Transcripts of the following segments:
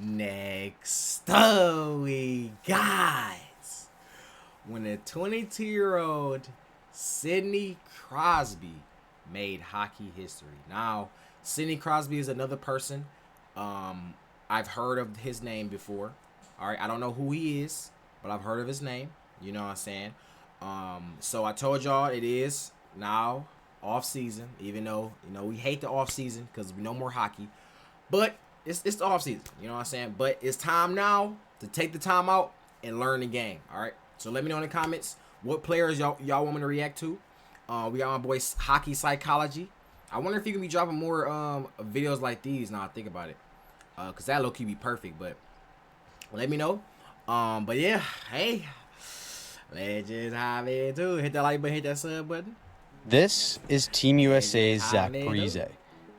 Next we got when a 22-year-old Sidney Crosby made hockey history. Now, Sidney Crosby is another person. I've heard of his name before. All right, I don't know who he is, but I've heard of his name. You know what I'm saying? So I told y'all it is now off season, even though we hate the off season because we no more hockey. But it's the off season, you know what I'm saying? But it's time now to take the time out and learn the game. All right. So let me know in the comments what players y'all want me to react to. We got my boy Hockey Psychology. I wonder if you can be dropping more videos like these. Now I think about it, cause that low key be perfect. But let me know. But yeah, hey, let's just hop into it. Hit that like button, hit that sub button. This is Team USA's Zach Parise,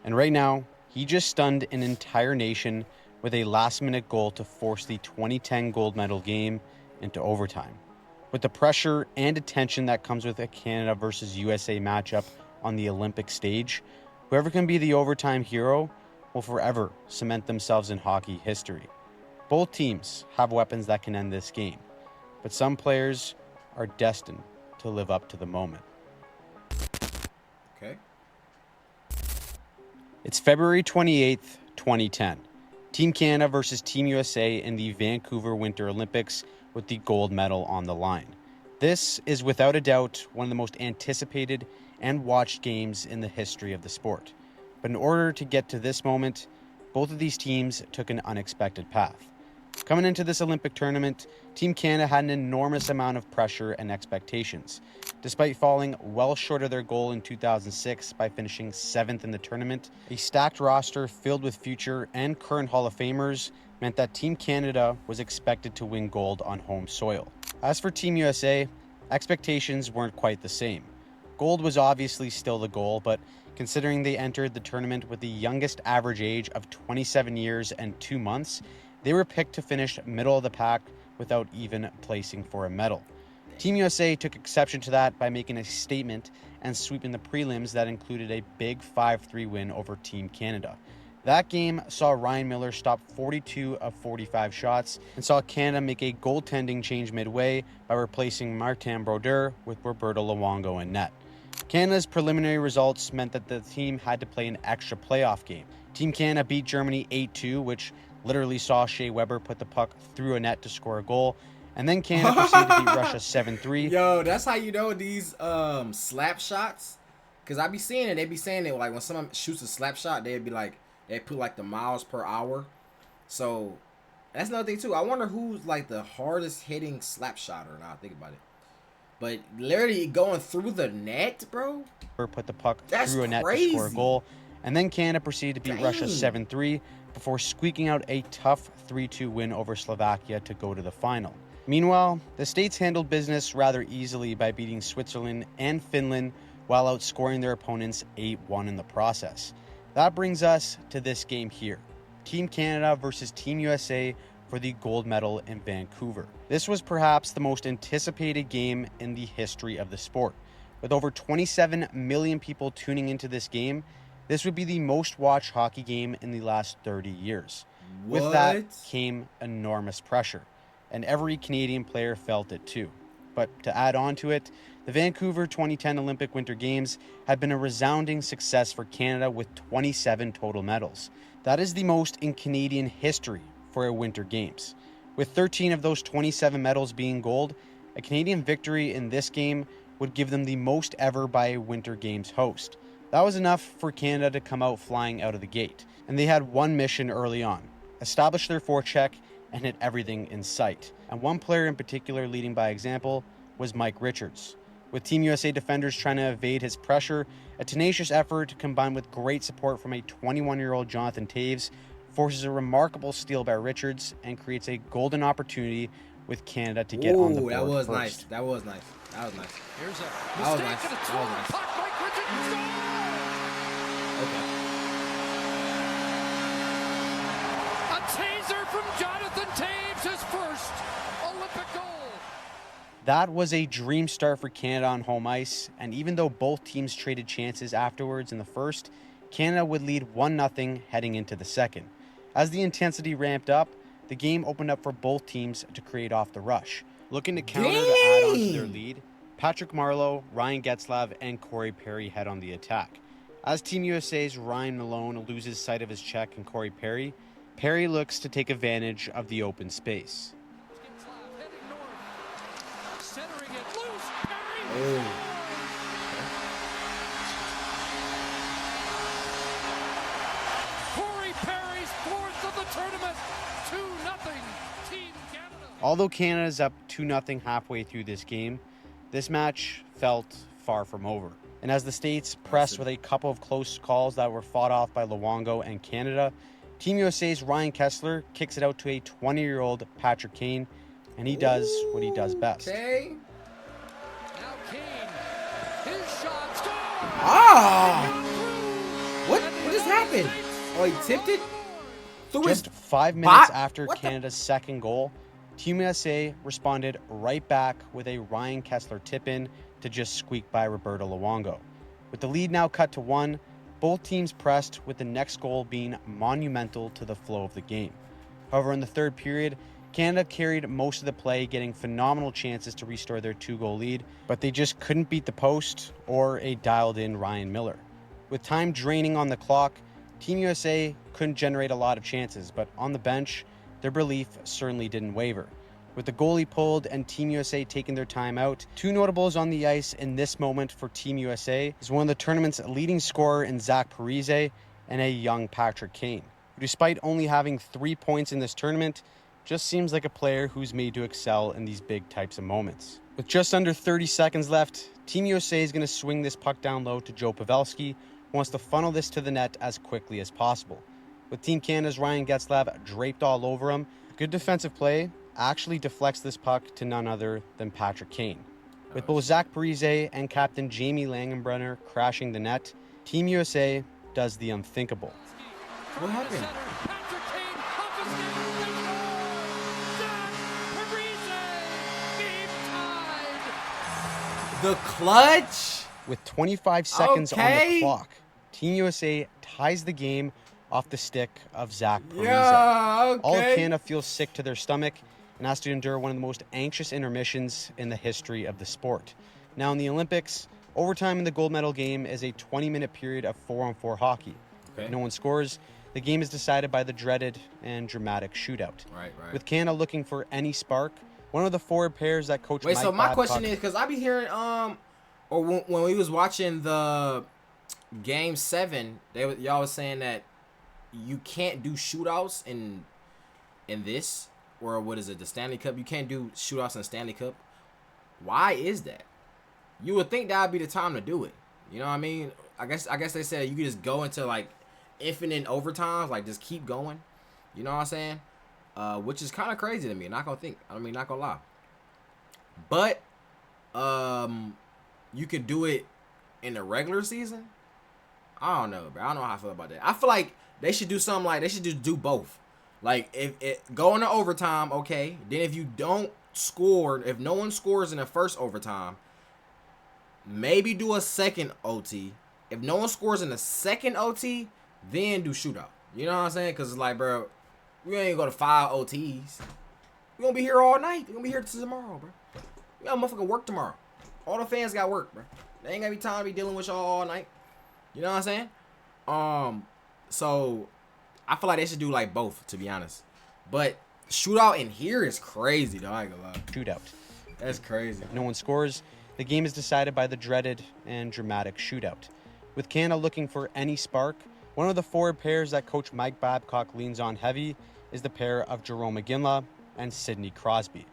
and right now he just stunned an entire nation with a last-minute goal to force the 2010 gold medal game into overtime. With the pressure and attention that comes with a Canada versus USA matchup on the Olympic stage, whoever can be the overtime hero will forever cement themselves in hockey history. Both teams have weapons that can end this game, but some players are destined to live up to the moment. Okay. It's February 28th, 2010. Team Canada versus Team USA in the Vancouver Winter Olympics with the gold medal on the line. This is without a doubt one of the most anticipated and watched games in the history of the sport. But in order to get to this moment, both of these teams took an unexpected path. Coming into this Olympic tournament, Team Canada had an enormous amount of pressure and expectations. Despite falling well short of their goal in 2006 by finishing 7th in the tournament, a stacked roster filled with future and current Hall of Famers meant that Team Canada was expected to win gold on home soil. As for Team USA, expectations weren't quite the same. Gold was obviously still the goal, but considering they entered the tournament with the youngest average age of 27 years and 2 months, they were picked to finish middle of the pack without even placing for a medal. Team USA took exception to that by making a statement and sweeping the prelims that included a big 5-3 win over Team Canada. That game saw Ryan Miller stop 42 of 45 shots and saw Canada make a goaltending change midway by replacing Martin Brodeur with Roberto Luongo in net. Canada's preliminary results meant that the team had to play an extra playoff game. Team Canada beat Germany 8-2, which literally saw Shea Weber put the puck through a net to score a goal. And then Canada proceeded to beat Russia 7-3. Yo, that's how you know these slap shots. Because I be seeing it. They be saying it like when someone shoots a slap shot, they'd be like, they put like the miles per hour. So that's another thing too. I wonder who's like the hardest hitting slap shot or not. Think about it. But literally going through the net, bro. Put the puck through a net to score a goal. And then Canada proceeded to beat Russia 7-3 before squeaking out a tough 3-2 win over Slovakia to go to the final. Meanwhile, the States handled business rather easily by beating Switzerland and Finland while outscoring their opponents 8-1 in the process. That brings us to this game here. Team Canada versus Team USA for the gold medal in Vancouver. This was perhaps the most anticipated game in the history of the sport. With over 27 million people tuning into this game, this would be the most watched hockey game in the last 30 years. What? With that came enormous pressure, and every Canadian player felt it too. But to add on to it, the Vancouver 2010 Olympic Winter Games had been a resounding success for Canada with 27 total medals. That is the most in Canadian history for a Winter Games. With 13 of those 27 medals being gold, a Canadian victory in this game would give them the most ever by a Winter Games host. That was enough for Canada to come out flying out of the gate, and they had one mission early on: establish their forecheck and hit everything in sight. And one player in particular leading by example was Mike Richards. With Team USA defenders trying to evade his pressure, a tenacious effort combined with great support from a 21-year-old Jonathan Toews forces a remarkable steal by Richards and creates a golden opportunity with Canada to get on the board that was first. nice. That was nice. That was nice. Here's a That was mistake nice. and a That throw. was nice. Puck, Mike Richards scores! Okay. A taser from Jonathan Toews, his first Olympic goal. That was a dream start for Canada on home ice, and even though both teams traded chances afterwards in the first, Canada would lead 1-0 heading into the second. As the intensity ramped up, the game opened up for both teams to create off the rush. Looking to counter to add on to their lead, Patrick Marleau, Ryan Getzlav, and Corey Perry head on the attack. As Team USA's Ryan Malone loses sight of his check and Corey Perry, Perry looks to take advantage of the open space. Corey Perry's fourth of the tournament, 2-0 Team Canada. Although Canada is up 2-0 halfway through this game, this match felt far from over. And as the States pressed with a couple of close calls that were fought off by Luongo and Canada, Team USA's Ryan Kessler kicks it out to a 20-year-old Patrick Kane, and he does what he does best. Okay. Now Kane, his shot scores. What just happened? Oh, he tipped it? Just 5 minutes after Canada's second goal, Team USA responded right back with a Ryan Kessler tip-in to just squeak by Roberto Luongo. With the lead now cut to 1, both teams pressed, with the next goal being monumental to the flow of the game. However, in the third period, Canada carried most of the play, getting phenomenal chances to restore their 2-goal lead, but they just couldn't beat the post or a dialed-in Ryan Miller. With time draining on the clock, Team USA couldn't generate a lot of chances, but on the bench, their belief certainly didn't waver. With the goalie pulled and Team USA taking their time out, two notables on the ice in this moment for Team USA is one of the tournament's leading scorer in Zach Parise and a young Patrick Kane, who despite only having 3 points in this tournament, just seems like a player who's made to excel in these big types of moments. With just under 30 seconds left, Team USA is going to swing this puck down low to Joe Pavelski, who wants to funnel this to the net as quickly as possible. With Team Canada's Ryan Getzlav draped all over him, good defensive play actually deflects this puck to none other than Patrick Kane. With both Zach Parise and captain Jamie Langenbrunner crashing the net, Team USA does the unthinkable. What happened? Patrick Kane off his skate, Zach Parise, game tied. The clutch? With 25 seconds on the Okay. clock, Team USA ties the game off the stick of Zach Parise. Yeah, okay. All of Canada feels sick to their stomach and has to endure one of the most anxious intermissions in the history of the sport. Now in the Olympics, overtime in the gold medal game is a 20-minute period of 4-on-4 hockey. Okay. If no one scores, the game is decided by the dreaded and dramatic shootout. Right. With Canada looking for any spark, one of the forward pairs that coach Wait, Mike so my Babcock- question is, because I be hearing, or when we was watching the Game 7, y'all was saying that you can't do shootouts in this, or what is it, the Stanley Cup? You can't do shootouts in the Stanley Cup. Why is that? You would think that would be the time to do it. You know what I mean? I guess they said you could just go into like infinite overtimes, like just keep going. You know what I'm saying? Which is kind of crazy to me. Not gonna lie. But you could do it in the regular season. I don't know, bro. I don't know how I feel about that. I feel like they should do something like they should just do both. Like if it go into overtime, okay. Then if you don't score, if no one scores in the first overtime, maybe do a second OT. If no one scores in the second OT, then do shootout. You know what I'm saying? Because it's like, bro, we ain't go to 5 OTs. We gonna be here all night. We gonna be here till tomorrow, bro. We got motherfucking work tomorrow. All the fans got work, bro. They ain't gonna be time to be dealing with y'all all night. You know what I'm saying? So I feel like they should do like both, to be honest. But shootout in here is crazy, though. I ain't gonna lie. shootout. That's crazy. If no one scores, the game is decided by the dreaded and dramatic shootout. With Canada looking for any spark, one of the forward pairs that coach Mike Babcock leans on heavy is the pair of Jerome McGinley and Sidney Crosby.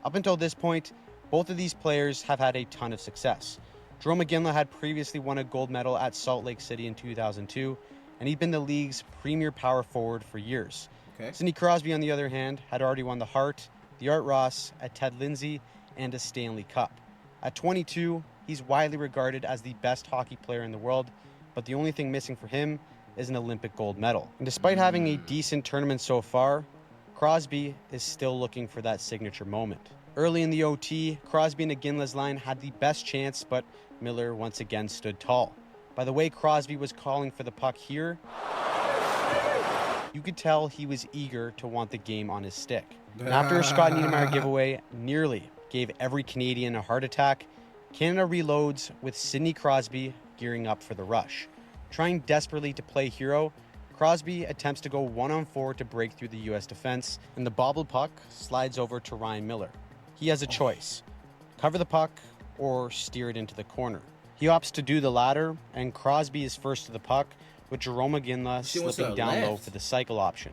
Up until this point, both of these players have had a ton of success. Jerome McGinley had previously won a gold medal at Salt Lake City in 2002, and he'd been the league's premier power forward for years. Okay. Sidney Crosby, on the other hand, had already won the Hart, the Art Ross, a Ted Lindsay, and a Stanley Cup. At 22, he's widely regarded as the best hockey player in the world, but the only thing missing for him is an Olympic gold medal. And despite having a decent tournament so far, Crosby is still looking for that signature moment. Early in the OT, Crosby and McGinley's line had the best chance, but Miller once again stood tall. By the way Crosby was calling for the puck here, You could tell he was eager to want the game on his stick. And after a Scott Niedermayer giveaway nearly gave every Canadian a heart attack, Canada reloads with Sidney Crosby gearing up for the rush. Trying desperately to play hero, Crosby attempts to go 1-on-4 to break through the U.S. defense, and the bobbled puck slides over to Ryan Miller. He has a choice: cover the puck or steer it into the corner. He opts to do the latter, and Crosby is first to the puck, with Jerome McGinley slipping down low for the cycle option.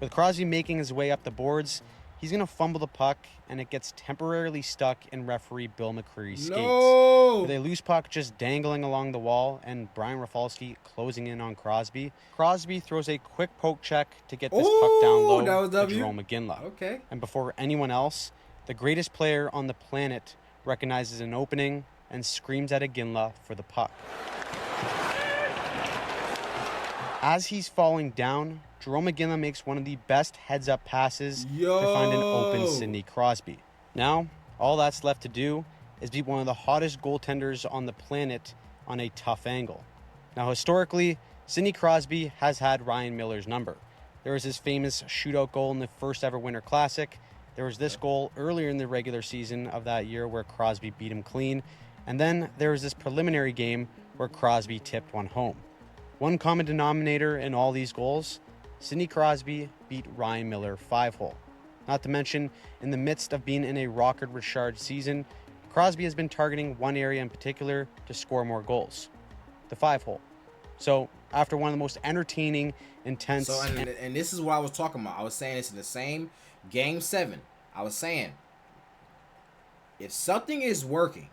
With Crosby making his way up the boards, he's going to fumble the puck, and it gets temporarily stuck in referee Bill McCreary's skates. With a loose puck just dangling along the wall and Brian Rafalski closing in on Crosby, Crosby throws a quick poke check to get this puck down low to Jerome McGinley. Okay. And before anyone else, the greatest player on the planet recognizes an opening and screams at Iginla for the puck. As he's falling down, Jerome McGinley makes one of the best heads-up passes to find an open Sidney Crosby. Now, all that's left to do is beat one of the hottest goaltenders on the planet on a tough angle. Now, historically, Sidney Crosby has had Ryan Miller's number. There was his famous shootout goal in the first ever Winter Classic. There was this goal earlier in the regular season of that year where Crosby beat him clean. And then there was this preliminary game where Crosby tipped one home. One common denominator in all these goals: Sidney Crosby beat Ryan Miller 5-hole. Not to mention, in the midst of being in a Rocket Richard season, Crosby has been targeting one area in particular to score more goals: the 5-hole. So, after one of the most entertaining, intense... And this is what I was talking about. I was saying this in the same Game 7. I was saying, if something is working,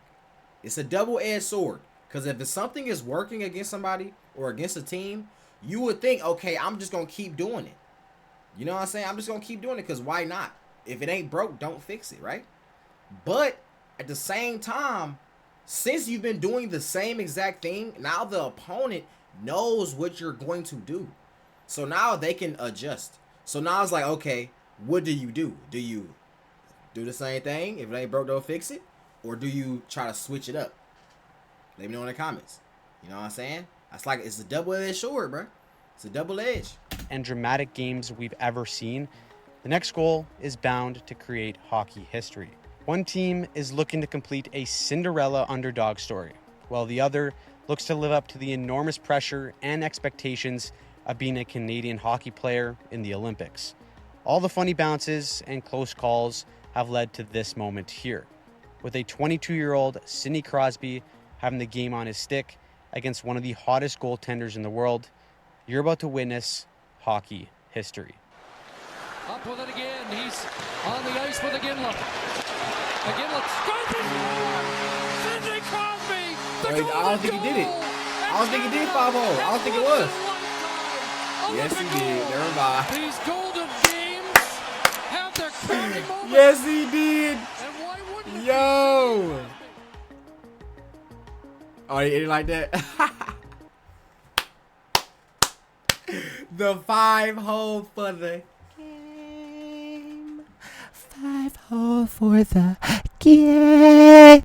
it's a double-edged sword. Because if something is working against somebody or against a team, you would think, okay, I'm just going to keep doing it. You know what I'm saying? I'm just going to keep doing it because why not? If it ain't broke, don't fix it, right? But at the same time, since you've been doing the same exact thing, now the opponent knows what you're going to do. So now they can adjust. So now it's like, okay, what do? Do you do the same thing? If it ain't broke, don't fix it? Or do you try to switch it up? Let me know in the comments. You know what I'm saying? That's like, it's a double-edged sword, bro. It's a double edge. And dramatic games we've ever seen, the next goal is bound to create hockey history. One team is looking to complete a Cinderella underdog story, while the other looks to live up to the enormous pressure and expectations of being a Canadian hockey player in the Olympics. All the funny bounces and close calls have led to this moment here, with a 22-year-old Sidney Crosby having the game on his stick against one of the hottest goaltenders in the world. You're about to witness hockey history. Up with it again. He's on the ice with Iginla. Iginla scores! Sidney Crosby! I don't think he did it. I don't think he did 5-0. I don't think it was. Yes, he did. Never mind. These golden games have their crowning moment. Yes, he did. And why wouldn't it Yo. Oh, you didn't like that? The 5-hole for the game. 5-hole for the game.